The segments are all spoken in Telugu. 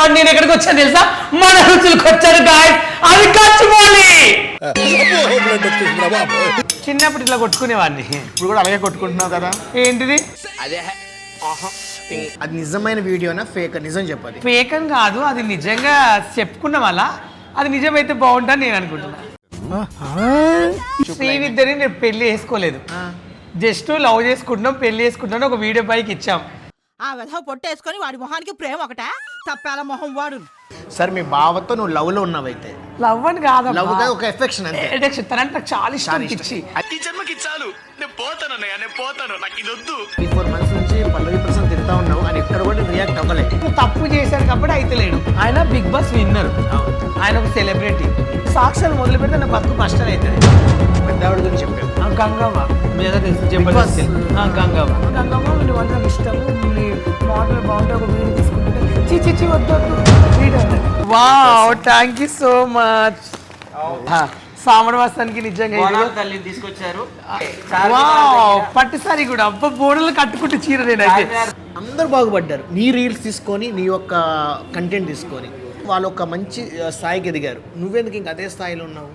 గాడ్ నేను ఎక్కడికి వచ్చాను తెలుసా? మన రుచులకు వచ్చాను గాయస్. అది గచ్చిబౌలి. చిన్నప్పుడు ఇట్లా కొట్టుకునేవాడిని. ఇప్పుడు కూడా అలాగే కొట్టుకుంటున్నావు కదా. ఏంటిది అదే అది నిజమైన వీడియోనా ఫేక్? నిజం చెప్పది. ఫేక్ అని కాదు, అది నిజంగా చెప్పుకున్నాం అలా. అది నిజమైతే బాగుంటుంది నేను అనుకుంటున్నా. శ్రీవిద్యని నేను పెళ్లి చేసుకోలేదు, జస్ట్ లవ్ చేసుకుంటున్నాం, పెళ్లి చేసుకుంటున్నాం. ఒక వీడియో పైకి ఇచ్చాం. ఆ విధవ పొట్టేసుకొని వాడి మొహానికి ప్రేమ ఒకట తప్పాల మొహం వాడు. సరే మీ బావతో నువ్వు లవ్ లో ఉన్నావైతే? లవ్ అని కాదు, లవ్ ఒక ఎఫెక్షన్ అంతే. ఎఫెక్షన్. తనంటే నాకు చాలా ఇష్టం. ఇచ్చి ఈ జన్మకి చాలు, నేను పోతాను అన్నయ్య, నేను పోతాను, నాకు ఇది వద్దు. 4 months నుంచి పల్లవి ప్రసాద్ తిరుగుతా ఉన్నావు అని ఎక్కడ కూడా రియాక్ట్ అవ్వలేదు. తప్పు చేశారు కాబట్టి అయితే లేడు. ఆయన బిగ్ బాస్ విన్నర్, ఆయన ఒక సెలబ్రిటీ. సాక్షాలు మొదలు పెడితే నా బతుకు కష్టం అవుతుంది. పెద్దవాడి గురించి చెప్పావు. గంగవ్వ మీద తెలుసు, జబర్దస్త్. గంగవ్వ నువ్వు అంటే నాకు ఇష్టము, నీ మాటలు బాగుంటే ఒక వీడియో తీసుకుంటే చిచి వద్దు video. Wow, thank you so much. సామరవాసానికి నిజంగా తల్లి తీసుకొచ్చారు. పట్టు సారీ కూడా అబ్బా, బోడలు కట్టుకుంటే చీర. నేనైతే అందరు బాగుపడ్డారు నీ రీల్స్ తీసుకొని, నీ యొక్క కంటెంట్ తీసుకొని. వాళ్ళు ఒక మంచి స్థాయికి ఎదిగారు. నువ్వెందుకు ఇంక అదే స్థాయిలో ఉన్నావు?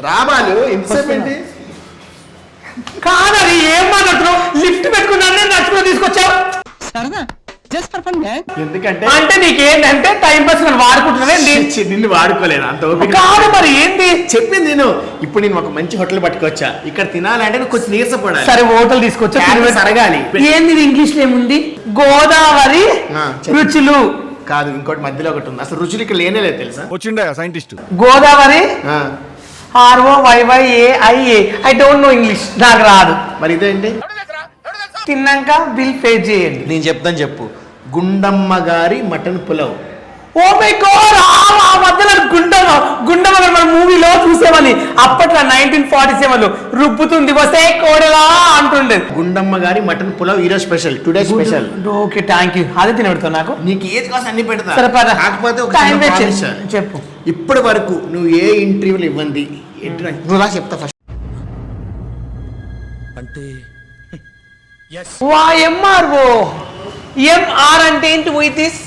రాబాలు ఇంతసేపేంటి? కాదని ఏం మాట్లాడుతున్నావు? లిఫ్ట్ పెట్టుకున్నాను నచ్చుకో తీసుకొచ్చావు. ఎందుకంటే అంటే నీకేంటంటే టైం పాస్ నేను వాడుకుంటున్నానే. నిన్ను వాడుకోలేదు అంత ఓపిక కాదు. మరి ఏంటి చెప్పింది నేను? ఇప్పుడు నేను ఒక మంచి హోటల్ పట్టుకొచ్చా, ఇక్కడ తినాలంటే నువ్వు కొంచెం నీరసపడాలి. సరే హోటల్ తీసుకొచ్చా, సరగాలి. ఏంది ఇంగ్లీష్ లో ఏముంది? గోదావరి రుచులు కాదు, ఇంకోటి మధ్యలో ఒకటి ఉంది. అసలు రుచులు ఇక్కడ లేనే లేదు తెలుసా? వచ్చిండే scientist. Godavari ROYYAIA. I don't know English, నాకు రాదు. మరి ఇదేంటి? తిన్నాక బిల్ పే చేయండి. నేను చెప్తాను, చెప్పు. గుండమ్మ గారి mutton pulao. Oh my god, ఆ మధ్యలో గుండమ్మ గారు మన మూవీలో చూసేవాళ్ళి. అప్పట్లో 1947 రుబ్బుతుంది వస్తే కోడలా అంటుండే. గుండమ్మ గారి మటన్ పులావ్ ఈరోజు special, today special. Okay, thank you. అదే తినబెడతావు నాకు. నీకు ఏది కావాల్సి అన్ని పెడతా. సరే పద. కాకపోతే ఒక టైం చిన్న వేస్ట్ promise. చెప్పు. ఇప్పటి వరకు నువ్వు ఏ ఇంటర్వ్యూలు ఇవ్వండి, నువ్వు రా చెప్తా ఫస్ట్. అంటే MRO MR అంటే ఏంటి? పోయిస్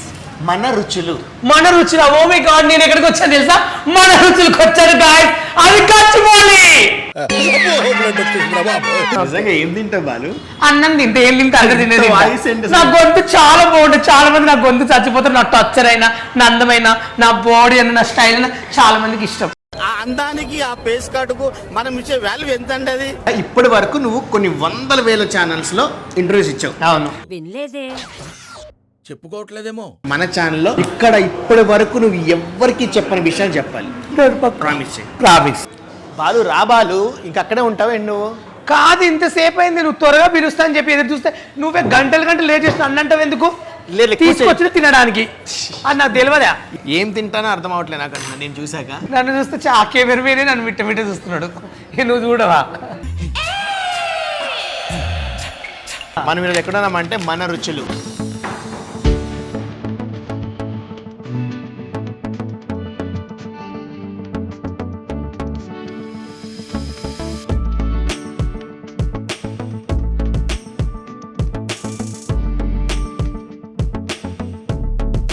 మన రుచులు. మన రుచులు. ఓ మై గాడ్, నేను ఎక్కడికి వచ్చాను తెలుసా? మన రుచులకు వచ్చాను గాయస్. అది గచ్చిబౌలి. నిజంగా ఏం తింటావు బాలు? అన్నం తింటే ఏం తింటే అన్నం తినేది. వాయిస్ ఏంటి? నా గొంతు చాలా బాగుంటుంది. చాలా మంది నా గొంతు చచ్చిపోతారు. నా టచ్చర్ అయినా, నా అందమైన, నా బాడీ అయినా, నా స్టైల్ అయినా చాలా మందికి ఇష్టం. ఆ అందానికి, ఆ పేస్ కార్డుకు మనం ఇచ్చే వాల్యూ ఎంత అండి? అది ఇప్పటి వరకు నువ్వు కొన్ని 100,000 ఛానల్స్ లో ఇంటర్వ్యూస్ ఇచ్చావు. అవును, వినలేదే, చెప్పుకోవట్లేదేమో. మన ఛానల్లో ఇక్కడ ఇప్పటి వరకు నువ్వు ఎవ్వరికి చెప్పని విషయాలు చెప్పాలి. ప్రామిస్ చేయి. ప్రామిస్. బాలు రా బాలు, ఇంకక్కడే ఉంటావు నువ్వు. కాదు, ఇంతసేపు అయింది. నువ్వు త్వరగా పిలుస్తా అని చెప్పి ఎదురు చూస్తే నువ్వే గంటలు లేట్ చేసిన అన్నంటావు ఎందుకు? తీసుకొచ్చిన తినడానికి. అది నాకు తెలియదా? ఏం తింటానో అర్థం అవట్లేదు నాకు. నేను చూసాక నన్ను చూస్తే చాకే వెరివేనే నన్ను మిట్ట చూస్తున్నాడు. నువ్వు చూడవా? మనం ఈరోజు ఎక్కడున్నామంటే మన రుచులు.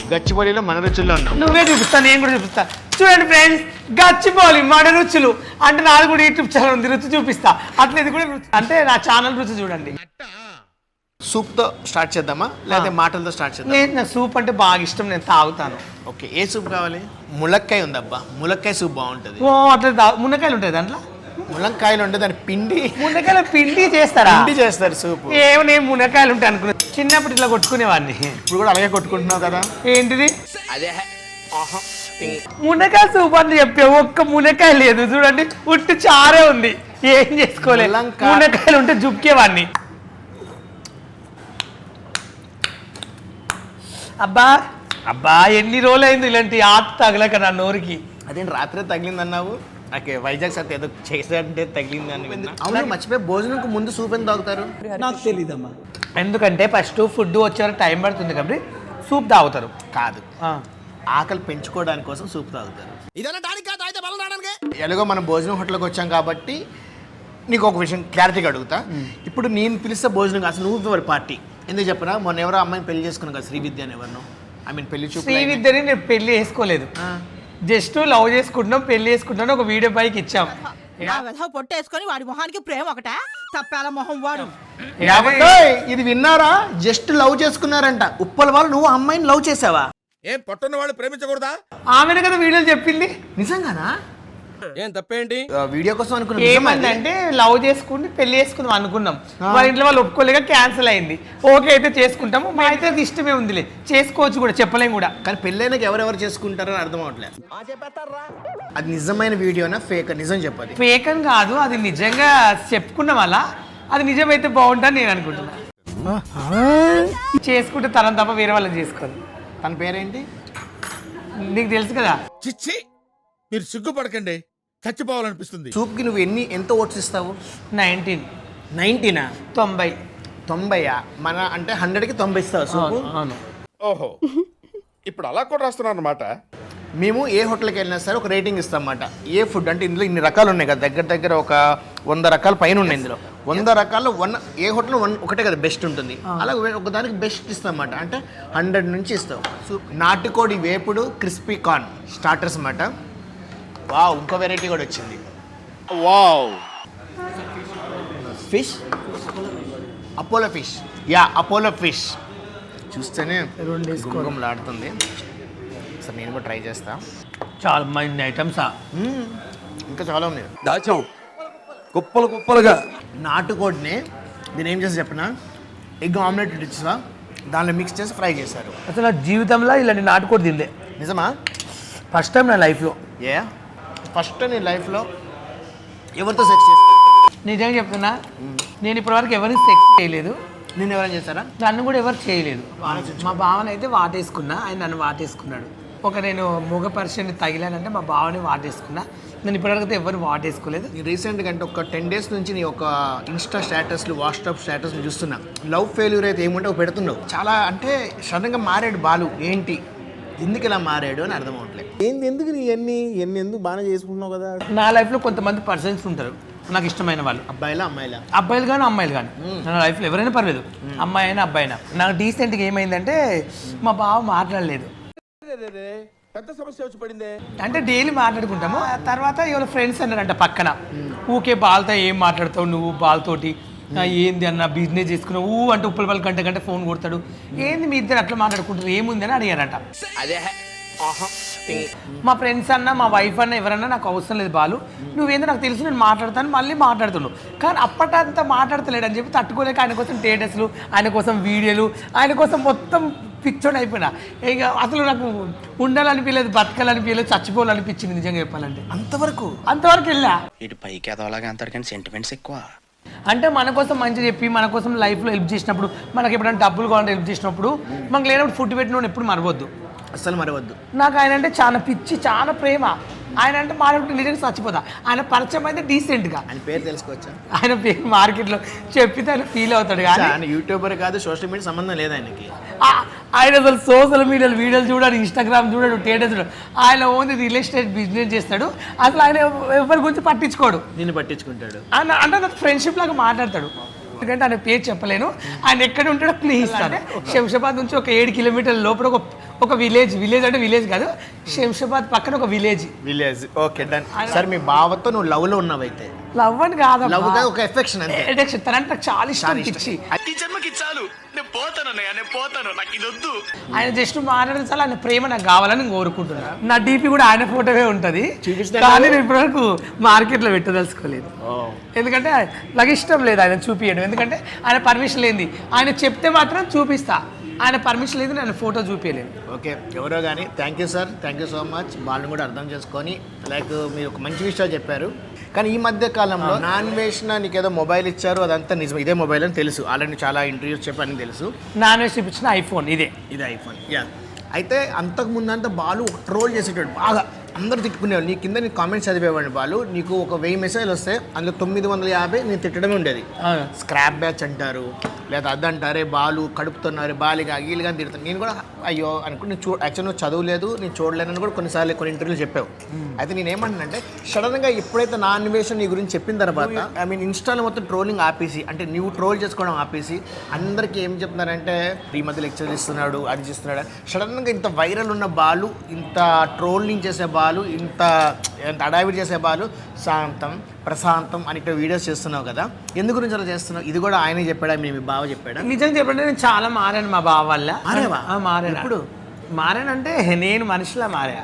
గచ్చిబౌలిలో మన రుచుల్లో ఉన్నాం. నువ్వే చూపిస్తా, నేను కూడా చూపిస్తా. చూడండి ఫ్రెండ్స్, గచ్చిబౌలి మన రుచులు అంటే నాది కూడా యూట్యూబ్ ఛానల్ ఉంది, రుచి చూపిస్తా. అట్లా ఇది కూడా రుచి అంటే నా ఛానల్ రుచి చూడండి. సూప్ తో స్టార్ట్ చేద్దామా లేకపోతే మాటలతో స్టార్ట్ చేద్దాం? లేదు, నా సూప్ అంటే బాగా ఇష్టం, నేను తాగుతాను. ఓకే, ఏ సూప్ కావాలి? ములక్కాయ ఉందబ్బా, ములక్కాయ సూప్ బాగుంటుంది. ఓ అట్లా మునక్కాయలు ఉంటాయి దాంట్లో. ములక్కాయలు ఉంటే దాని పిండి, మునక్కాయల పిండి చేస్తారా? పిండి చేస్తారు సూప్. ఏమో నేను మునక్కాయలు ఉంటాయి అనుకున్నా. చిన్నప్పుడు ఇట్లా కొట్టుకునేవాడిని. ఇప్పుడు కూడా అలాగే కొట్టుకుంటున్నావు కదా. ఏంటిది అదే మునక్కాయ సూప్ అని చెప్పే ఒక్క మునక్కాయ లేదు. చూడండి, ఉట్టి చారే ఉంది. ఏం చేసుకోలేదు. మునక్కాయలు ఉంటే జుక్కేవాడిని. అబ్బా అబ్బా, ఎన్ని రోజులు అయింది ఇలాంటి ఆట తగలక నా నోరుకి. అదేంటి రాత్రే తగిలిందన్నావు? ఓకే, వైజాగ్ సార్ ఏదో చేసాడంటే తగిలిందని విన్నా. అవును, మర్చిపోయి భోజనంకు ముందు సూప్ ఎంత తాగుతారు? నాకు తెలీదమ్మా. ఎందుకంటే ఫస్ట్ ఫుడ్ వచ్చే టైం పడుతుంది కాబట్టి సూప్ తాగుతారు. కాదు, ఆకలి పెంచుకోవడానికి కోసం సూప్ తాగుతారు. ఎలాగో మనం భోజనం హోటల్కి వచ్చాం కాబట్టి నీకు ఒక విషయం క్లారిటీగా అడుగుతా. ఇప్పుడు నేను పిలిస్తే భోజనం కాదు, నువ్వు ఎవరి పార్టీ ఎందుకు చెప్పరా? మొన్న ఎవరో అమ్మాయిని పెళ్లి చేసుకున్నావు కదా, శ్రీవిద్య అని. ఎవరినో పెళ్లి చూపు. శ్రీవిద్యని నేను పెళ్లి చేసుకోలేదు, జస్ట్ లవ్ చేసుకుంటున్నాం, పెళ్లి చేసుకుంటున్నాం, ఒక వీడియో పైకి ఇచ్చాం. ఆ విధవ పొట్టేసుకొని వాడి మొహానికి ప్రేమ ఒకటా? తప్పేల మొహం వాడు. ఇది విన్నారా? Just love చేసుకున్నారంట. ఉప్పల వాళ్ళు నువ్వు అమ్మాయిని లవ్ చేసావా? ఏం పట్టున్న వాళ్ళు ప్రేమించకూడదా? ఆమెను కదా వీడియోలు చెప్పింది. నిజంగానా? ఏం తప్పేంటి? వీడియో కోసం అనుకున్నా. ఏమందంటే లవ్ చేసుకుని పెళ్లి చేసుకుందాం అనుకున్నాం, వాళ్ళ ఇంట్లో వాళ్ళు ఒప్పుకోలేక క్యాన్సిల్ అయింది. ఓకే అయితే చేసుకుంటాము, మా అయితే అది ఇష్టమే ఉందిలే, చేసుకోవచ్చు కూడా, చెప్పలేం కూడా. కానీ పెళ్ళైనాక ఎవరెవరు చేసుకుంటారని అర్థం అవట్లేదు. అది నిజమైన వీడియోనా ఫేక్? నిజం చెప్పది. ఫేక్ అని కాదు, అది నిజంగా చెప్పుకున్నాం అలా. అది నిజమైతే బాగుంటుంది నేను అనుకుంటున్నా. చేసుకుంటే తనం తప్ప వేరే వాళ్ళని చేసుకోవాలి. తన పేరేంటి నీకు తెలుసు కదా. చిచ్చి, మీరు సిగ్గుపడకండి, చచ్చిపోవాలనిపిస్తుంది. సూప్కి నువ్వు ఎంత ఓట్స్ ఇస్తావు? 19. 90నా? 90. 90 మన అంటే 100కి 90 ఇస్తావు సూపు? అవును. ఓహో, ఇప్పుడు అలా కూడా రాస్తున్నారు అన్నమాట. మేము ఏ హోటల్కి వెళ్ళినా సరే ఒక రేటింగ్ ఇస్తాం అన్నమాట. ఏ ఫుడ్ అంటే ఇందులో ఇన్ని రకాలు ఉన్నాయి కదా, దగ్గర ఒక 100 రకాల పైన ఉన్నాయి ఇందులో. 100 రకాల్లో ఏ హోటల్లో ఒకటే కదా బెస్ట్ ఉంటుంది. అలా ఒకదానికి బెస్ట్ ఇస్తాం అన్నమాట. అంటే 100 నుంచి ఇస్తాం. సూప్ నాటుకోడి వేపుడు క్రిస్పీ కార్న్ స్టార్టర్స్ అన్నమాట. వావ్, ఇంకో వెరైటీ కూడా వచ్చింది. Wow, fish Apollo fish. Apollo fish చూస్తేనే గుంగుమలాడుతుంది. సరే నేను కూడా ట్రై చేస్తా. చాలా మంది ఐటమ్సా. ఇంకా చాలా ఉన్నాయి. దాచాం కుప్పలు కుప్పలుగా. నాటుకోడిని దీని ఏం చేసి చెప్పిన, ఎగ్ ఆమ్లెట్ ఇచ్చా దానిలో మిక్స్ చేసి ఫ్రై చేశారు. అసలు నా జీవితంలో ఇలాంటి నాటుకోడి తినలే. నిజమా? ఫస్ట్ టైం నా లైఫ్లో. ఫస్ట్ నీ లైఫ్లో ఎవరితో సెక్స్ చేస్తా? నిజంగా చెప్తున్నా, నేను ఇప్పటివరకు ఎవరిని సెక్స్ చేయలేదు. నేను ఎవరైనా చేశారా? నన్ను కూడా ఎవరు చేయలేదు. మా బావని అయితే వాటేసుకున్నా, ఆయన నన్ను వాటేసుకున్నాడు. నేను మగ పర్సన్ తగిలానంటే మా బావని వాటేసుకున్నా. నేను ఇప్పటివరకు అయితే ఎవరు వాటేసుకోలేదు. రీసెంట్గా అంటే ఒక 10 days నుంచి నీ ఒక ఇన్స్టా స్టేటస్లు వాట్సాప్ స్టేటస్లు చూస్తున్నా. లవ్ ఫెయిల్యూర్ అయితే ఏముంటే పెడుతున్నావు. చాలా అంటే సడన్గా మారాడు బాలు. ఏంటి, ఎందుకు ఇలా మారాడు అని అర్థం అవట్లేదు. ఎందుకు నీ ఎన్ని ఎందుకు బాగానే చేసుకుంటున్నావు కదా? నా లైఫ్లో కొంతమంది పర్సన్స్ ఉంటారు నాకు ఇష్టమైన వాళ్ళు. అబ్బాయిలా అమ్మాయిలా? అబ్బాయిలు కానీ అమ్మాయిలు కానీ. నా లైఫ్లో ఎవరైనా పర్లేదు, అమ్మాయి అయినా అబ్బాయి అయినా. నాకు డీసెంట్గా ఏమైందంటే మా బావ మాట్లాడలేదు. పెద్ద సమస్య వచ్చి పడిందే. అంటే డైలీ మాట్లాడుకుంటాము. తర్వాత ఎవరో ఫ్రెండ్స్ అన్నారంట పక్కన, ఊకే బాల్తో ఏం మాట్లాడతావు నువ్వు బాల్తోటి, ఏంది అన్న బిజినెస్ చేసుకున్నావు అంటే ఉప్పల పల్లి గంట ఫోన్ కొడతాడు, ఏంది మీ ఇద్దరు అట్లా మాట్లాడుకుంటారు ఏముంది అని అడిగారట. మా ఫ్రెండ్స్ అన్న మా వైఫ్ అన్న ఎవరన్నా నాకు అవసరం లేదు బాలు, నువ్వేందో నాకు తెలుసు నేను మాట్లాడతాను మళ్ళీ మాట్లాడుతున్నావు. కానీ అప్పటంతా మాట్లాడతలేడు అని చెప్పి తట్టుకోలేక ఆయన కోసం స్టేటస్లు, ఆయన కోసం వీడియోలు, ఆయన కోసం మొత్తం పిక్చర్ అయిపోయినా. ఇక అసలు నాకు ఉండాలనిపించలేదు, బతకాలనిపించలేదు, చచ్చిపోవాలనిపించింది నిజంగా చెప్పాలంటే. అంతవరకు వెళ్ళా. ఇటు పైకి ఎదవలాగా అంటారు కానీ సెంటిమెంట్స్ ఎక్కువ. అంటే మన కోసం మంచి చెప్పి మన కోసం లైఫ్లో హెల్ప్ చేసినప్పుడు, మనకి ఎప్పుడైనా డబ్బులు కావాలంటే హెల్ప్ చేసినప్పుడు, మనకు లేనప్పుడు ఫుడ్ పెట్టిన ఎప్పుడు మరవద్దు. అస్సలు మరవద్దు. నాకు ఆయన అంటే చాలా పిచ్చి, చాలా ప్రేమ. ఆయన అంటే మాట్లాడుకుంటే నిజంగా చచ్చిపోతా. ఆయన పరిచయం అయితే డీసెంట్గా. ఆయన పేరు తెలుసుకోవచ్చా? ఆయన పేరు మార్కెట్లో చెప్పితే ఆయన ఫీల్ అవుతాడు. కానీ ఆయన యూట్యూబర్ కాదు, సోషల్ మీడియా సంబంధం లేదు ఆయనకి. ఆయన అసలు సోషల్ మీడియాలో వీడియోలు చూడాడు, ఇన్స్టాగ్రామ్ చూడాడు, స్టేటస్ చూడాడు. ఆయన ఓన్లీ రియల్ ఎస్టేట్ బిజినెస్ చేస్తాడు. అసలు ఆయన ఎవరి గురించి పట్టించుకోడు. నిన్ను పట్టించుకుంటాడు. ఆయన అంటే నాకు ఫ్రెండ్షిప్ లాగా మాట్లాడతాడు. ఎందుకంటే ఆయన పేరు చెప్పలేను. ఆయన ఎక్కడ ఉంటాడో ప్లీజ్ ఇస్తాను. శంషాబాద్ నుంచి ఒక 7 kilometers లోపల ఒక విలేజ్ అంటే విలేజ్ కాదు, శంషాబాద్ పక్కన ఒక విలేజ్. Okay done. సరే మీ బావతో నువ్వు లవ్ లో ఉన్నావైతే? లవ్ అని కాదు, లవ్ కాదు, ఒక ఎఫెక్షన్ అంతే. ఎఫెక్షన్. తనంటే నాకు చాలా ఇష్టం, పిచ్చి. ఈ జన్మకి చాలు, నేను పోతానన్నయ్య, నేను పోతాను, నాకు ఇది వద్దు. ఆయన జస్ట్ మాట్లాడితే చాలా ఆయన ప్రేమ నాకు కావాలని కోరుకుంటున్నా. నా డీపీ కూడా ఆయన ఫోటోవే ఉంటుంది, కానీ నేను ఇప్పటివరకు మార్కెట్లో పెట్టదలుచుకోలేదు. ఎందుకంటే నాకు ఇష్టం లేదు ఆయన చూపించడం. ఎందుకంటే ఆయన పర్మిషన్ లేనిది. ఆయన చెప్తే మాత్రం చూపిస్తా, ఆయన పర్మిషన్ లేదు నేను ఫోటో చూపించలేదు. ఓకే, ఎవరో కానీ thank you sir, thank you so much. వాళ్ళని కూడా అర్థం చేసుకొని మీరు ఒక మంచి విషయాలు చెప్పారు. కానీ ఈ మధ్య కాలంలో నాన్ వేసిన నీకు ఏదో మొబైల్ ఇచ్చారు, అదంతా నిజం, ఇదే మొబైల్ అని తెలుసు. ఆల్రెడీ చాలా ఇంటర్వ్యూస్ చెప్పని తెలుసు. నాన్ వేసి ఇచ్చిన ఐఫోన్ ఇదే ఐఫోన్. అయితే అంతకు ముందంతా బాలు ఒక ట్రోల్ చేసేటాడు బాగా, అందరూ తిట్టుకునేవాళ్ళు. నీ కింద నీ కామెంట్స్ చదివేవాడిని. బాలు నీకు ఒక 1000 మెసేజ్లు వస్తే అందులో 950 నేను తిట్టడమే ఉండేది. స్క్రాప్ బ్యాచ్ అంటారు, లేదా అద్దంటారే బాలు కడుపుతున్నారు బాలిగా గీలుగా తిడతాను. నేను కూడా అయ్యో అనుకుని యాక్చువల్ నువ్వు చదవలేదు, నేను చూడలేనని కూడా కొన్నిసార్లు కొన్ని ఇంటర్వ్యూలు చెప్పావు. అయితే నేను ఏమంటానంటే సడన్గా ఎప్పుడైతే నా అన్వేషణ నీ గురించి చెప్పిన తర్వాత ఐ మీన్ ఇన్స్టాలో మొత్తం ట్రోలింగ్ ఆపేసి, అంటే నువ్వు ట్రోల్ చేసుకోవడం ఆపేసి అందరికీ ఏం చెప్తున్నారంటే ఈ మధ్య లెక్చర్ ఇస్తున్నాడు అది చేస్తున్నాడు. సడన్గా ఇంత వైరల్ ఉన్న బాలు, ఇంత ట్రోలింగ్ చేసే బాలు, ఇంత అడావిడి చేసే బాలు శాంతం ప్రశాంతం అని ఇక్కడ వీడియోస్ చేస్తున్నావు కదా, ఎందు గురించి అలా చేస్తున్నావు? ఇది కూడా ఆయనే చెప్పాడా, మేము బావ చెప్పాడా? నిజంగా చెప్పండి, నేను చాలా మారాను మా బావ వల్ల. మారావా? మారాను. ఇప్పుడు మారానంటే నేను మనిషిలా మారా.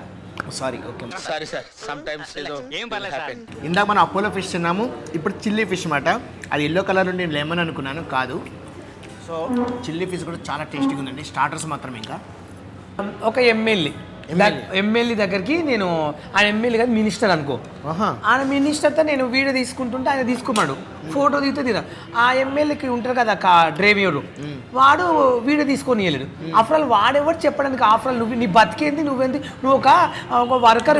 Sorry, okay. Sorry sir sometimes ఏం పర్లేదు సార్. ఇందాక మనం అపోలో ఫిష్ తిన్నాము, ఇప్పుడు చిల్లీ ఫిష్ అన్నమాట. అది ఎల్లో కలర్ ఉండి నేను లెమన్ అనుకున్నాను, కాదు. సో చిల్లీ ఫిష్ కూడా చాలా టేస్టీగా ఉందండి. స్టార్టర్స్ మాత్రం ఇంకా ఒక ఎమ్మెల్యే దగ్గరికి నేను, ఆయన ఎమ్మెల్యే కాదు మినిస్టర్ అనుకో, ఆయన మినిస్టర్తో నేను వీడియో తీసుకుంటుంటే ఆయన తీసుకున్నాడు, ఫోటో దిగితే తీరా. ఆ ఎమ్మెల్యేకి ఉంటారు కదా డ్రైవర్, వాడు వీడియో తీసుకొని వెళ్ళాడు. ఆఫ్టర్ ఆల్ వాడెవరు చెప్పడానికి, ఆఫ్టర్ ఆల్ నీ బతికేంది, నువ్వేంది, నువ్వు ఒక వర్కర్.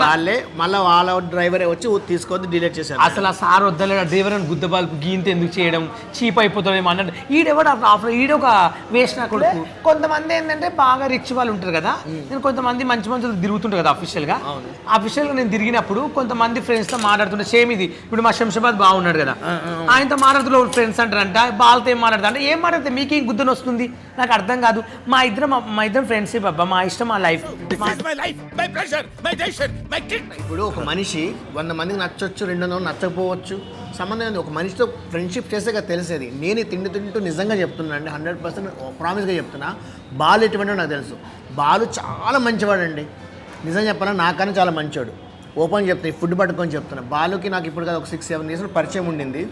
వాళ్ళే మళ్ళీ వాళ్ళ డ్రైవరే వచ్చి తీసుకొని డిలీట్ చేశారు. అసలు ఆ సార్ వద్దలేడు, డ్రైవర్ అని గుద్ద బాల్పు గీంత ఎందుకు చేయడం, చీప్ అయిపోతాడేమో అన్నట్టు. ఈడెవడు ఆఫ్టర్ ఈడొక వేస్ట్ నా కొడుకు. కొంతమంది ఏంటంటే బాగా రిచ్ వాళ్ళు ఉంటారు కదా, నేను కొంతమంది మంచి మంచి తిరుగుతుంటారు కదా అఫీషియల్గా నేను తిరిగినప్పుడు కొంతమంది ఫ్రెండ్స్తో మాట్లాడుతుంటే సేమ్ ఇది. ఇప్పుడు మా శంషాబాద్ బాగున్నాడు కదా, ఆయనతో మాట్లాడుతున్న ఫ్రెండ్స్ అంటారంట, బాల్తో ఏం మాట్లాడతా అంటే ఏం మాట్లాడితే మీకేం గుద్దను వస్తుంది, నాకు అర్థం కాదు. మా ఇద్దరం ఫ్రెండ్షిప్ అబ్బా, మా ఇష్టం, మా లైఫ్. ఇప్పుడు ఒక మనిషి 100 మందికి నచ్చొచ్చు, 200 నచ్చకపోవచ్చు, సంబంధం ఏంది. ఒక మనిషితో ఫ్రెండ్షిప్ చేసే కదా తెలిసేది. నేను తింటూ నిజంగా చెప్తున్నా అండి, 100% ప్రామిస్గా చెప్తున్నా. బాలు ఎటువంటివో నాకు తెలుసు. బాలు చాలా మంచివాడండి, నిజం చెప్పాలా, నాకన్నా చాలా మంచివాడు. ఓపెన్ చెప్తాను, ఫుడ్ పట్టుకొని చెప్తున్నా. బాలుకి నాకు ఇప్పుడు కదా ఒక 6-7 years పరిచయం ఉండింది.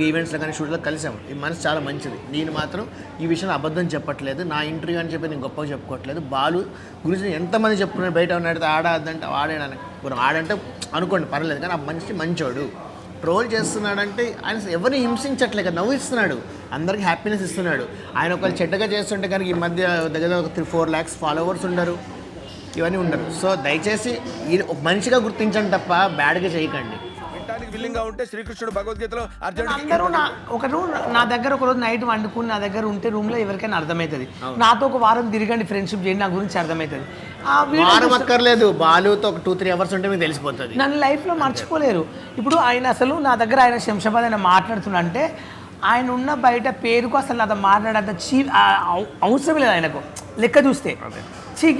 ఈవెంట్స్లో కానీ షూట్లో కలిసాము. ఈ మనసు చాలా మంచిది. నేను మాత్రం ఈ విషయంలో అబద్ధం చెప్పట్లేదు, నా ఇంటర్వ్యూ అని చెప్పి నేను గొప్పగా చెప్పుకోవట్లేదు. బాలు గురించి ఎంతమంది చెప్పుకున్నాడు, బయట ఉన్నాడు ఆడదంటే ఆడాడని, ఇప్పుడు ఆడంటే అనుకోండి పర్లేదు, కానీ ఆ మనిషి మంచోడు. ట్రోల్ చేస్తున్నాడంటే ఆయన ఎవరిని హింసించట్లే కదా, నవ్విస్తున్నాడు, అందరికీ హ్యాపీనెస్ ఇస్తున్నాడు. ఆయన ఒకళ్ళు చెడ్డగా చేస్తుంటే కనుక ఈ మధ్య దగ్గర ఒక 3-4 lakhs ఫాలోవర్స్ ఉండరు, ఇవన్నీ ఉండరు. సో దయచేసి ఒక మనిషిగా గుర్తించండి తప్ప బ్యాడ్గా చేయకండి. విల్లింగ్ గా ఉంటే శ్రీకృష్ణుడు భగవద్గీతలో అర్జునుడు అందరూ నా దగ్గర ఒక రోజు నైట్ వండుకుని నా దగ్గర ఉంటే రూమ్ లో ఎవరికైనా అర్థమవుతుంది. నాతో ఒక వారం తిరగండి, ఫ్రెండ్షిప్ చేయండి, నా గురించి అర్థమవుతుంది. వారం అక్కర్లేదు, బాలుతో ఒక 2-3 hours ఉంటే మీకు తెలిసిపోతుంది. నన్ను లైఫ్ లో మర్చిపోలేరు. ఇప్పుడు ఆయన అసలు నా దగ్గర ఆయన శంషాబాద్ ఆయన మాట్లాడుతున్నా అంటే ఆయన ఉన్న బయట పేరుకు అసలు నాతో మాట్లాడంత అవసరం లేదు ఆయనకు. లెక్క చూస్తే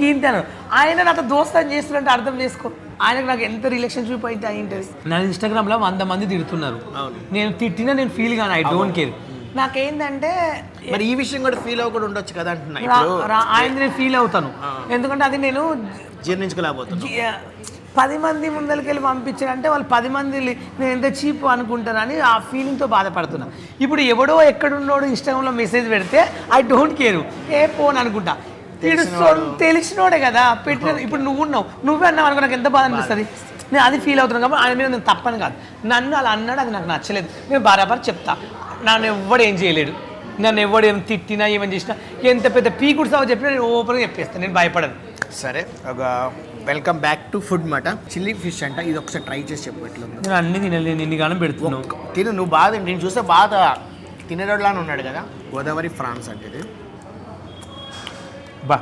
గీంతాను ఆయన నాతో దోస్తాను చేస్తున్నట్టు అర్థం చేసుకో. ఆయనకు నాకు ఎంత రిలేషన్షిప్ అయితే అయింటది. నా ఇన్స్టాగ్రామ్లో 100 మంది తిడుతున్నారు, నేను తిట్టినా నేను ఫీల్ కాను, ఐ డోంట్ కేర్. నాకేంటంటే మరి ఈ విషయం కూడా ఫీల్ అవ్వకుండా ఉండొచ్చు కదా అంటున్నా. ఆయన నేను ఫీల్ అవుతాను, ఎందుకంటే అది నేను జీర్ణించుకోలేకపోతాను. 10 మంది ముందరికి వెళ్ళి పంపించారంటే వాళ్ళు 10 మంది నేను ఎంత చీప్ అనుకుంటానని ఆ ఫీలింగ్తో బాధపడుతున్నా. ఇప్పుడు ఎవడో ఎక్కడున్నాడో ఇన్స్టాగ్రామ్లో మెసేజ్ పెడితే I don't care, A phone అనుకుంటా. తెలిసినోడే కదా పెట్టిన. ఇప్పుడు నువ్వే అన్నావు అనుకో, నాకు ఎంత బాధ అనిపిస్తుంది, నేను అది ఫీల్ అవుతున్నాను. కాబట్టి ఆయన మీద నేను తప్పని కాదు, నన్ను అలా అన్నాడు, అది నాకు నచ్చలేదు, నేను బరాబర్ చెప్తా. నన్ను ఎవ్వడు ఏం చేయలేడు, నన్ను ఎవడు ఏం తిట్టినా ఏమని చేసినా, ఎంత పెద్ద పీకుడు సాగు చెప్పినా నేను ఓపెన్గా చెప్పేస్తాను, నేను భయపడను. సరే, ఒక వెల్కమ్ బ్యాక్ టు ఫుడ్ మాట. చిల్లీ ఫిష్ అంట, ఇది ఒకసారి ట్రై చేసి చెప్పు ఎట్లా. నేను అన్ని తినలేదు, ఎన్ని గానం పెడుతున్నావు. తిను, నువ్వు బాగా నేను చూస్తే బాగా తినేటోడ్లానే ఉన్నాడు కదా. గోదావరి ఫ్రాన్స్ అంటే ఇది బా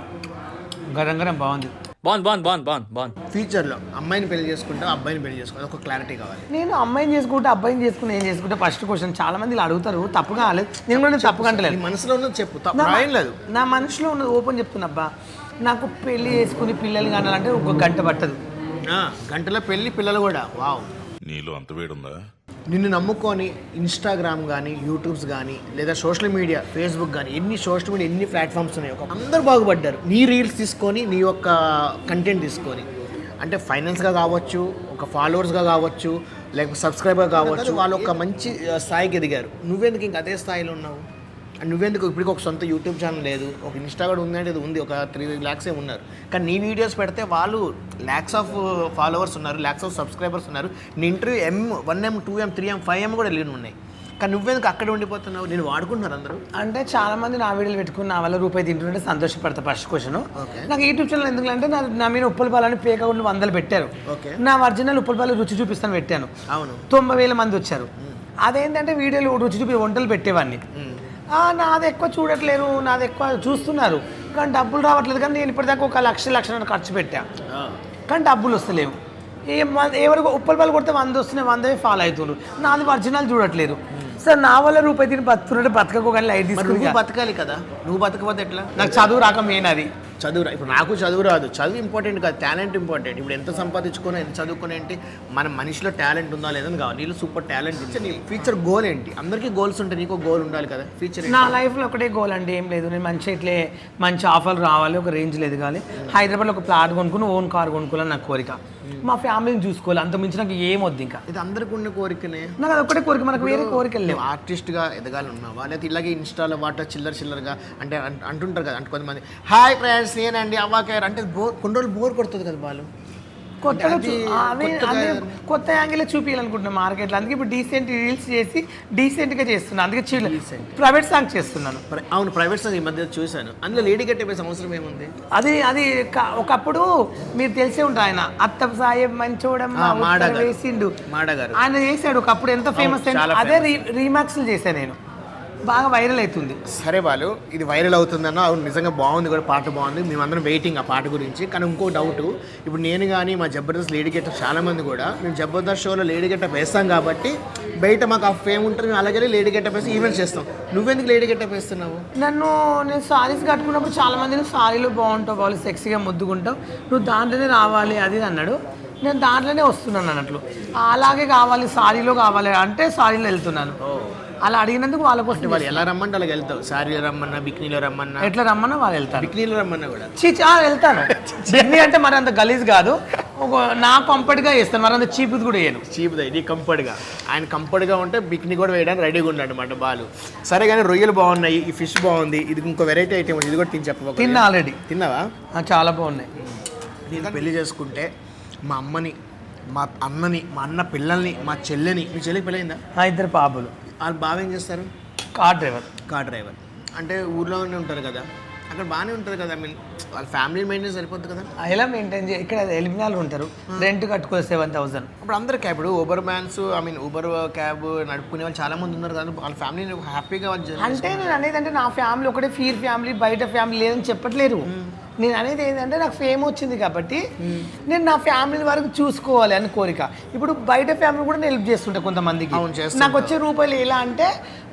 గరం గరం బాగుంది. ఫ్యూచర్లో అమ్మాయిని పెళ్లి చేసుకుంటా, అబ్బాయిని పెళ్లి చేసుకుంటా, ఒక క్లారిటీ కావాలి. నేను అమ్మాయిని చేసుకుంటే అబ్బాయిని చేసుకుంటే ఏం చేసుకుంటే ఫస్ట్ క్వశ్చన్ చాలా మంది ఇలా అడుగుతారు, తప్పుగా కాలేదు, నేను కూడా తప్పుగా అంటలేదు. మనసులో ఉన్నది చెప్పు, లేదు నా మనసులో ఉన్నది ఓపెన్ చెప్తున్నా. అబ్బా నాకు పెళ్లి చేసుకుని పిల్లలు కానాలంటే 1 గంట పట్టదు, గంటలో పెళ్లి పిల్లలు కూడా. వావ్, నీలో అంత వేడుందా? నిన్ను నమ్ముకొని ఇన్స్టాగ్రామ్ కానీ, యూట్యూబ్స్ కానీ, లేదా సోషల్ మీడియా, ఫేస్బుక్ కానీ, ఎన్ని సోషల్ మీడియా ఎన్ని ప్లాట్ఫామ్స్ ఉన్నాయి, అందరూ బాగుపడ్డారు. నీ రీల్స్ తీసుకొని, నీ యొక్క కంటెంట్ తీసుకొని, అంటే ఫైనాన్స్గా కావచ్చు, ఒక ఫాలోవర్స్గా కావచ్చు, లేకపోతే సబ్స్క్రైబర్ కావచ్చు, వాళ్ళు ఒక మంచి స్థాయికి ఎదిగారు. నువ్వెందుకు ఇంక అదే స్థాయిలో ఉన్నావు? అండ్ నువ్వెందుకు ఇప్పటికి ఒక సొంత యూట్యూబ్ ఛానల్ లేదు, ఒక ఇన్స్టాగ్రామ్ ఉందంటే ఇది ఉంది, ఒక 3 lakhs ఉన్నారు, కానీ నీ వీడియోస్ పెడితే వాళ్ళు lakhs of ఫాలోవర్స్ ఉన్నారు, lakhs of సబ్స్క్రైబర్స్ ఉన్నారు. నీ interview 1M 2M 3M 5M కూడా వెళ్ళి ఉన్నాయి. కానీ నువ్వెందుకు అక్కడ ఉండిపోతున్నావు? నేను వాడుకుంటున్నారు అందరూ. అంటే చాలా మంది నా వీడియోలు పెట్టుకుని నా వల్ల రూపాయి తింటుంటే సంతోషపడతా. First question, Okay. నాకు యూట్యూబ్ ఛానల్ ఎందుకంటే నా మీద ఉప్పలపాలని పేక అకౌంట్లు 100 పెట్టారు. Okay. నా ఒరిజినల్ ఉప్పలపాలు రుచి చూపిస్తాను పెట్టాను. అవును. 90,000 మంది వచ్చారు. అదేంటంటే వీడియోలు రుచి చూపి వంటలు పెట్టేవాడిని. నాది ఎక్కువ చూడట్లేరు, నాది ఎక్కువ చూస్తున్నారు కానీ డబ్బులు రావట్లేదు. కానీ నేను ఇప్పటిదాకా 1,00,000 ఖర్చు పెట్టా కానీ డబ్బులు వస్తలేవు. ఎవరికి ఉప్పలపాలు కొడితే 100 వస్తున్నాయి, 100 ఫాలో అవుతున్నారు. నాది ఒరిజినల్ చూడట్లేరు. సార్ నా వల్ల రూపాయి తిని బతుకున్నట్టు బతకకు కానీ లైట్ తీసుకుని నువ్వు బతకాలి కదా, నువ్వు బతకపోతే ఎట్లా? నాకు చదువు రాక మెయిన్ అది. చదువు ఇప్పుడు నాకు చదువు రాదు. చదువు ఇంపార్టెంట్ కాదు, టాలెంట్ ఇంపార్టెంట్. ఇప్పుడు ఎంత సంపాదించుకున్నా ఎంత చదువుకుని ఏంటి, మన మనిషిలో టాలెంట్ ఉందా లేదని కావాలి. నీళ్ళు సూపర్ టాలెంట్ ఉంది. నీ ఫ్యూచర్ గోల్ ఏంటి? అందరికీ గోల్స్ ఉంటాయి, నీకు గోల్ ఉండాలి కదా. ఫ్యూచర్ నా లైఫ్లో ఒకటే గోల్ అండి, ఏం లేదు. నేను మంచి ఆఫర్లు రావాలి, ఒక రేంజ్లో ఎదగాలి, హైదరాబాద్లో ఒక ప్లాట్ కొనుక్కుని ఓన్ కార్ కొనుక్కోవాలని నాకు కోరిక. మా ఫ్యామిలీని చూసుకోవాలి, అంత మించి నాకు ఏం వద్దు. ఇంకా ఇది అందరికీ ఉన్న కోరికనే. నాకు అది ఒకటే కోరిక, మనకు వేరే కోరికలు లేవు. ఆర్టిస్ట్గా ఎదగాలి ఉన్నావా, లేకపోతే ఇలాగే ఇన్స్టాలో వాటర్ చిల్లరగా అంటే అంటుంటారు కదా, అంటే కొంతమంది హాయ్ ఫ్రెండ్స్ నేనండి అవ్వాకారు అంటే కొన్ని రోజులు బోర్ కొడుతుంది కదా వాళ్ళు. కొత్త యాంగిల్ చూపించాలనుకుంటున్నాను మార్కెట్లో. అందుకే ఇప్పుడు డీసెంట్ రీల్స్ చేసి డీసెంట్గా చేస్తున్నాను. అందుకే ప్రైవేట్ సాంగ్ చేస్తున్నాను. అవును, ప్రైవేట్ సాంగ్ ఈ మధ్య చూశాను. అందులో లేడీ కట్టే అవసరం ఏముంది? అది ఒకప్పుడు మీరు తెలిసే ఉంటారు, ఆయన అత్త సాహెబ్ మంచోడమ్మ వేసిండు, మాడగారు ఆయన చేశాడు ఒకప్పుడు, ఎంత ఫేమస్ అయింది. అదే రీమాక్స్లు చేశాను నేను, బాగా వైరల్ అవుతుంది. సరే వాళ్ళు ఇది వైరల్ అవుతుందన్న, అవును నిజంగా బాగుంది కూడా, పాట బాగుంది, మేమందరం వెయిటింగ్ ఆ పాట గురించి. కానీ ఇంకో డౌట్, ఇప్పుడు నేను కానీ మా జబర్దస్త్ లేడీ గెటప్ చాలామంది కూడా మేము జబర్దస్త్ షోలో లేడీ గెటప్ వేస్తాం కాబట్టి బయట మాకు ఆ ఫేమ్ ఉంటుంది, మేము అలాగే లేడీ గెటప్ వేసి ఈవెంట్స్ చేస్తాం. నువ్వెందుకు లేడీ గెటప్ వేస్తున్నావు? నేను సారీస్ కట్టుకున్నప్పుడు చాలా మంది నువ్వు సారీలో బాగుంటావు, వాళ్ళు సెక్సీగా ముద్దుకుంటావు, నువ్వు దాంట్లోనే రావాలి అది అన్నాడు. నేను దాంట్లోనే వస్తున్నాను అన్నట్లు, అలాగే కావాలి సారీలో కావాలి అంటే సారీలో వెళ్తున్నాను. అలా అడిగినందుకు వాళ్ళ కోసం వాళ్ళు ఎలా రమ్మంటే అలాగ వెళ్తావు. సారీలో రమ్మన్నా, బిక్నీలో రమ్మన్నా, ఎట్లా రమ్మన్నా వాళ్ళు వెళ్తారు. బిక్నీలో రమ్మన్నా కూడా వెళ్తాను. బిక్నీ అంటే మరి అంత గలీజ్ కాదు, నా కంఫర్ట్గా వేస్తాను, మరి అంత చీపుది కూడా వేయను. చీపుది ఇది కంఫర్ట్గా, ఆయన కంఫర్ట్గా ఉంటే బిక్నీ కూడా వేయడానికి రెడీగా ఉన్నాడు అనమాట బాలు. సరే కానీ రొయ్యలు బాగున్నాయి, ఈ ఫిష్ బాగుంది, ఇది ఇంకో వెరైటీ ఐటమ్ ఇది కూడా తిని చెప్పు. తిన్నా ఆల్రెడీ. తిన్నావా? చాలా బాగున్నాయి. నేను పెళ్లి చేసుకుంటే మా అమ్మని, మా అన్నని, మా అన్న పిల్లల్ని, మా చెల్లెని. మీ చెల్లికి పెళ్ళయిందా? 2 పాపలు. వాళ్ళు బాగా ఏం చేస్తారు? Car driver. అంటే ఊర్లోనే ఉంటారు కదా, అక్కడ బాగానే ఉంటుంది కదా. ఐ మీన్ వాళ్ళ ఫ్యామిలీ మెయింటెనెన్స్ సరిపోతుంది కదా. ఎలా మెయింటైన్ చేయాలి? ఇక్కడ ఎలిమినాలు ఉంటారు, రెంట్ కట్టుకో 7,000. ఇప్పుడు అందరికీ ఇప్పుడు Uber mans, I mean Uber cab నడుపుకునే వాళ్ళు చాలా మంది ఉన్నారు కదా, వాళ్ళ ఫ్యామిలీని హ్యాపీగా అంటే నేను అనేది అంటే నా ఫ్యామిలీ ఒకటే ఫీర్ ఫ్యామిలీ, బయట ఫ్యామిలీ లేదని చెప్పట్లేరు. నేను అనేది ఏంటంటే నాకు ఫేమ్ వచ్చింది కాబట్టి నేను నా ఫ్యామిలీ వరకు చూసుకోవాలి అని కోరిక. ఇప్పుడు బయట ఫ్యామిలీ కూడా నేను హెల్ప్ చేస్తుంటా కొంతమందికి. నాకు వచ్చే రూపాయలు ఎలా అంటే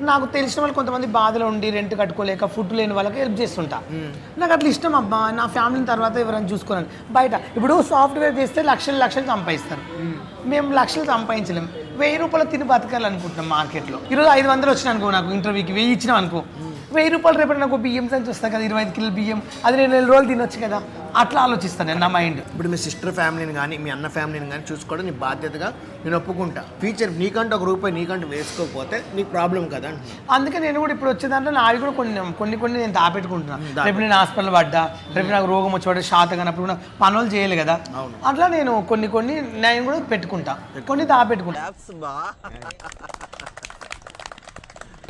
నాకు తెలిసిన వాళ్ళు కొంతమంది బాధలో ఉండి రెంట్ కట్టుకోలేక ఫుడ్ లేని వాళ్ళకి హెల్ప్ చేస్తుంటా. నాకు అట్లా ఇష్టం అబ్బా, నా ఫ్యామిలీని తర్వాత ఎవరైనా చూసుకోవాలి. బయట ఇప్పుడు సాఫ్ట్వేర్ చేస్తే లక్షలు సంపాదిస్తారు, మేము లక్షలు సంపాదించలేము. 1000 రూపాయలు తిని బతకాలనుకుంటున్నాం మార్కెట్లో. ఈరోజు 500 వచ్చినాయి అనుకో, నాకు ఇంటర్వ్యూకి 1000 ఇచ్చినాం అనుకో, 1000 రూపాయలు రేపు నాకు బియ్యం సంచి వస్తాయి కదా, 25 కిలోల బియ్యం, అది నేను 2 రోజులు తినొచ్చు కదా, అట్లా ఆలోచిస్తాను నేను నా మైండ్. ఇప్పుడు మీ సిస్టర్ ఫ్యామిలీని కానీ మీ అన్న ఫ్యామిలీని కానీ చూసుకోవడం నీ బాధ్యతగా నేను ఒప్పుకుంటా. ఫ్యూచర్ నీకంటూ 1 రూపాయి నీకంటూ వేసుకోకపోతే నీకు ప్రాబ్లం కదా. అందుకే నేను కూడా ఇప్పుడు వచ్చే దాంట్లో నావి కూడా కొన్ని నేను దాపెట్టుకుంటున్నాను. రేపు నేను హాస్పిటల్ పడ్డా, రేపు నాకు రోగం వచ్చి శాత కానప్పుడు కూడా పనులు చేయాలి కదా, అట్లా నేను కొన్ని నేను కూడా పెట్టుకుంటా, కొన్ని దాపెట్టుకుంటా.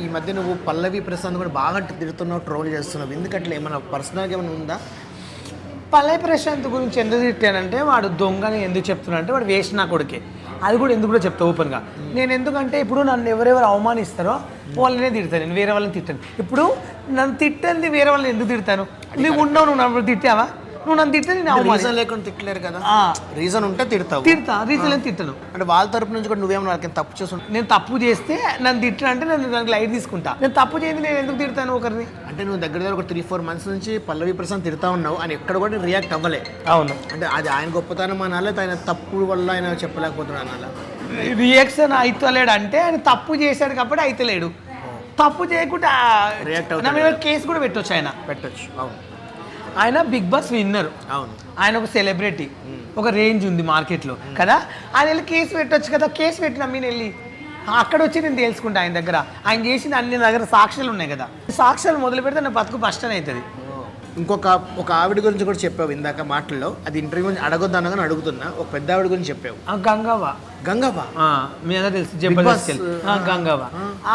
ఈ మధ్య నువ్వు పల్లవి ప్రశాంత్ కూడా బాగా తిడుతున్నావు, ట్రోల్ చేస్తున్నావు, ఎందుకట్లా ఏమైనా పర్సనల్గా ఏమైనా ఉందా? పల్లవి ప్రశాంత్ గురించి ఎందుకు తిట్టానంటే వాడు దొంగని ఎందుకు చెప్తున్నా అంటే వాడు వేస్ట్ నా కొడుకే. అది కూడా ఎందుకు కూడా చెప్తా ఓపెన్గా. నేను ఎందుకంటే ఇప్పుడు నన్ను ఎవరెవరు అవమానిస్తారో వాళ్ళనే తిడతాను, నేను వేరే వాళ్ళని తిట్టాను. ఇప్పుడు నన్ను తిట్టంది వేరే వాళ్ళని ఎందుకు తిడతాను? నువ్వు ఉన్నావు, నువ్వు నన్ను తిట్టావా? నువ్వు నన్ను తిడితే నేను రీజన్ లేకుండా తిట్టలేరు కదా. రీజన్ ఉంటే తిడతా రీజన్ తిట్టను. అంటే వాళ్ళ తరపు నుంచి కూడా నువ్వేమన్నా తప్పు చేస్తుంటా? నేను తప్పు చేస్తే నన్ను తిట్టా అంటే నేను దానికి లైట్ తీసుకుంటా. నేను తప్పు చేయండి, నేను ఎందుకు తిడతాను ఒకరిని? అంటే నువ్వు దగ్గర ఒక 3-4 months నుంచి పల్లవి ప్రశాంత్ తిడతా ఉన్నావు అని ఎక్కడ కూడా రియాక్ట్ అవ్వలే. అవును, అంటే అది ఆయన గొప్పతనం అనాలి, ఆయన తప్పు వల్ల ఆయన చెప్పలేకపోతున్నాడు అనాలి. రియాక్షన్ అవుతలేడు అంటే ఆయన తప్పు చేశాడు కాబట్టి అవుతలేడు. తప్పు చేయకుండా రియాక్ట్ అవుతాడు. కేసు కూడా పెట్టొచ్చు, ఆయన పెట్టొచ్చు. అవును, ఆయన బిగ్ బాస్ విన్నర్. అవును, ఆయన ఒక సెలబ్రిటీ, ఒక రేంజ్ ఉంది మార్కెట్లో కదా. ఆయన వెళ్ళి కేసు పెట్టొచ్చు కదా. కేసు పెట్టిన నేను వెళ్ళి అక్కడ వచ్చి నేను తెలుసుకుంటా ఆయన దగ్గర ఆయన చేసిన అన్ని దగ్గర సాక్ష్యాలు ఉన్నాయి కదా. సాక్ష్యాలు మొదలు పెడితే నా బతుకు కష్టం అవుతుంది. ఒక ఆవిడ గురించి కూడా చెప్పావు ఇందాక మాటల్లో, అది ఇంటర్వ్యూ గురించి అడగొద్దు అనగానే అడుగుతున్నా. ఒక పెద్ద ఆవిడ గురించి చెప్పావు, గంగవ్వ. గంగవ్వ. మీ అందరూ తెలుసు జబర్దస్త్ గంగవ్వ.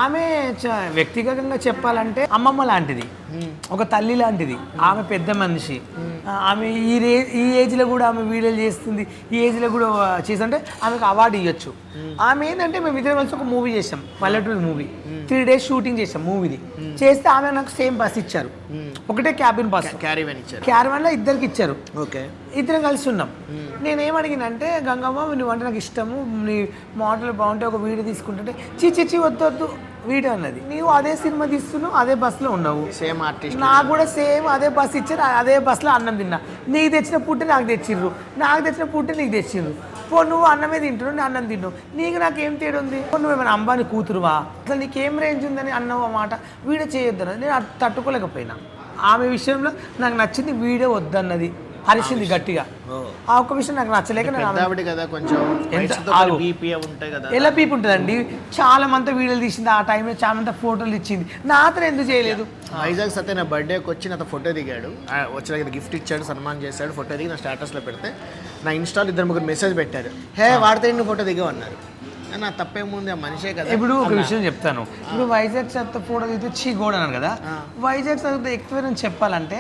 ఆమె వ్యక్తిగతంగా చెప్పాలంటే అమ్మమ్మ లాంటిది, ఒక తల్లి లాంటిది. ఆమె పెద్ద మనిషి. ఆమె ఈ ఏజ్లో కూడా ఆమె వీడియోలు చేస్తుంది. ఈ ఏజ్లో కూడా చేస్తుంటే ఆమెకు అవార్డు ఇవ్వచ్చు. ఆమె ఏంటంటే మేము ఇద్దరు కలిసి ఒక మూవీ చేసాం, పల్లెటూరు మూవీ. 3 days షూటింగ్ చేసాం మూవీది. చేస్తే ఆమె నాకు సేమ్ బస్ ఇచ్చారు, ఒకటే క్యాబిన్ బస్, క్యారవాన్ లో ఇద్దరికి ఇచ్చారు. ఓకే, ఇద్దరం కలిసి ఉన్నాం. నేనేమడిగినంటే గంగమ్మ నువ్వంటే నాకు ఇష్టము, నీ మోడల్ బాగుంటే ఒక వీడియో తీసుకుంటుంటే చిచి వద్దు వీడియో అన్నది. నీవు అదే సినిమా తీస్తున్నావు, అదే బస్సులో ఉన్నావు, సేమ్ ఆర్టిస్ట్. నాకు కూడా సేమ్ అదే బస్ ఇచ్చారు, అదే బస్సులో అన్నం తిన్నా. నీకు తెచ్చిన పుట్టే నాకు తెచ్చిర్రు, నాకు తెచ్చిన పుట్టే నీకు తెచ్చిర్రు. పో నువ్వు అన్నమే తింటున్నావు, నేను అన్నం తిన్నావు, నీకు నాకు ఏం తేడా ఉంది? నువ్వేమైనా అంబానీ కూతురువా? అసలు నీకేం రేంజ్ ఉందని అన్నావు ఆ మాట. వీడియో చేయొద్దు, నేను అది తట్టుకోలేకపోయినా. ఆమె విషయంలో నాకు నచ్చింది వీడియో వద్దన్నది, అరిచింది గట్టిగా. ఆ ఒక్క విషయం నాకు నచ్చలేక కదా కొంచెం ఎలా పీపు ఉంటుందండి. చాలా మంది వీడియోలు తీసింది ఆ టైంలో, చాలా మంది ఫోటోలు ఇచ్చింది, నాతో ఎందుకు చేయలేదు? వైజాగ్ సత్య నా బర్త్డేకి వచ్చి నాతో ఫోటో దిగాడు, వచ్చిన గిఫ్ట్ ఇచ్చాడు, సన్మానం చేశాడు. ఫోటో దిగి నా స్టేటస్లో పెడితే నా ఇన్స్టాలో 2-3 మెసేజ్ పెట్టారు, హే వాడితే నువ్వు ఫోటో దిగావు అన్నారు. నా తప్పేముంది, ఆ మనిషే కదా. ఇప్పుడు ఒక విషయం చెప్తాను, ఇప్పుడు వైజాగ్ సత్త ఫోటో దిగితే చీ గోడ అన్నాను కదా. వైజాగ్ సత్త ఎక్స్పీరియన్స్ చెప్పాలంటే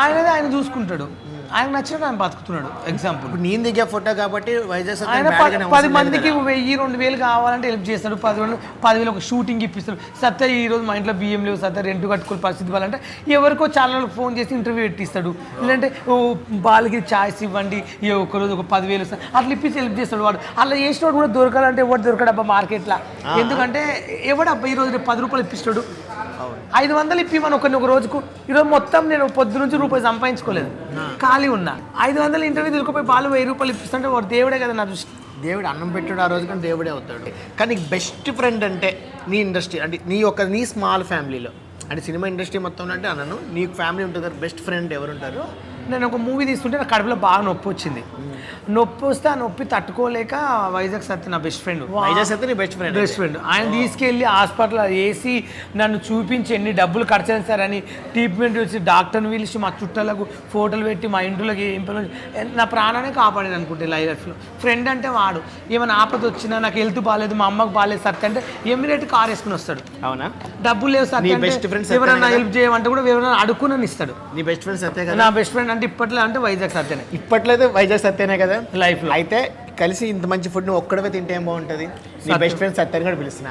ఆయన చూసుకుంటాడు, ఆయన నచ్చినట్టు ఆయన బతుకుతున్నాడు. ఎగ్జాంపుల్ ఇప్పుడు నేను దిగే ఫోటో కాబట్టి వైజాగ్ ఆయన 10 మందికి 1000-2000 కావాలంటే హెల్ప్ చేస్తాడు. 10,000 ఒక షూటింగ్ ఇప్పిస్తాడు. సత్య ఈరోజు మా ఇంట్లో బియ్యం లేవు, సత్య రెంట్ కట్టుకునే పరిస్థితి వాళ్ళంటే ఎవరికో చాలా ఫోన్ చేసి ఇంటర్వ్యూ పెట్టిస్తాడు. లేదంటే ఓ బాలకి ఛాయిస్ ఇవ్వండి, ఒకరోజు ఒక 10,000 అట్లా ఇప్పించి హెల్ప్ చేస్తాడు. వాడు అలా చేసినోడు కూడా దొరకాలంటే ఎవరు దొరకడు అబ్బా మార్కెట్లో. ఎందుకంటే ఎవడు అబ్బా ఈరోజు 10 రూపాయలు ఇప్పిస్తాడు, 500 ఇప్పి మనం ఒక రోజుకు. ఈరోజు మొత్తం నేను పొద్దు నుంచి రూపాయి సంపాదించుకోలేదు, ఖాళీ ఉన్నా. 500 ఇంటర్వ్యూ దొరికిపోయి బాలు 1000 రూపాయలు ఇప్పిస్తుంటే వాడు దేవుడే కదా నా దృష్టి. దేవుడు అన్నం పెట్టాడు ఆ రోజు, కానీ దేవుడే అవుతాడు. కానీ బెస్ట్ ఫ్రెండ్ అంటే నీ ఇండస్ట్రీ అంటే నీ స్మాల్ ఫ్యామిలీలో, అంటే సినిమా ఇండస్ట్రీ మొత్తం అంటే అన్నాను, నీకు ఫ్యామిలీ ఉంటుంది, బెస్ట్ ఫ్రెండ్ ఎవరుంటారు? నేను ఒక మూవీ తీసుకుంటే నా కడుపులో బాగా నొప్పి వచ్చింది. నొప్పి వస్తే ఆ నొప్పి తట్టుకోలేక వైజాగ్ సత్య నా బెస్ట్ ఫ్రెండ్, వైజాగ్ సత్య నీ బెస్ట్ ఫ్రెండ్ ఆయన తీసుకెళ్ళి హాస్పిటల్ వేసి నన్ను చూపించి ఎన్ని డబ్బులు ఖర్చు అయిన సార్ అని ట్రీట్మెంట్ వచ్చి డాక్టర్ని పిలిచి మా చుట్టాలకు ఫోటోలు పెట్టి మా ఇంట్లోకి ఏం పని నా ప్రాణాన్ని కాపాడేది అనుకుంటే లైఫ్లో. ఫ్రెండ్ అంటే వాడు ఏమైనా ఆపద వచ్చినా, నాకు హెల్త్ బాగాలేదు, మా అమ్మకు బాగాలేదు సత్య అంటే ఇమ్మీడియట్ కార్ వేసుకుని వస్తాడు. అవునా? డబ్బులు లేవు సత్య, ఎవరైనా హెల్ప్ చేయమంటే కూడా ఎవరైనా అడుక్కుని ఇస్తాడు. నీ బెస్ట్ ఫ్రెండ్ సత్య కదా? నా బెస్ట్ ఫ్రెండ్ అంటే ఇప్పట్లో అంటే వైజాగ్ సత్యనే. ఇప్పట్లో అయితే వైజాగ్ సత్యనే కదా లైఫ్లో. అయితే కలిసి ఇంత మంచి ఫుడ్ నువ్వు ఒక్కడవే తింటే ఏం బాగుంటుంది? నీ బెస్ట్ ఫ్రెండ్ సత్యాన్ని కూడా పిలుస్తున్నా.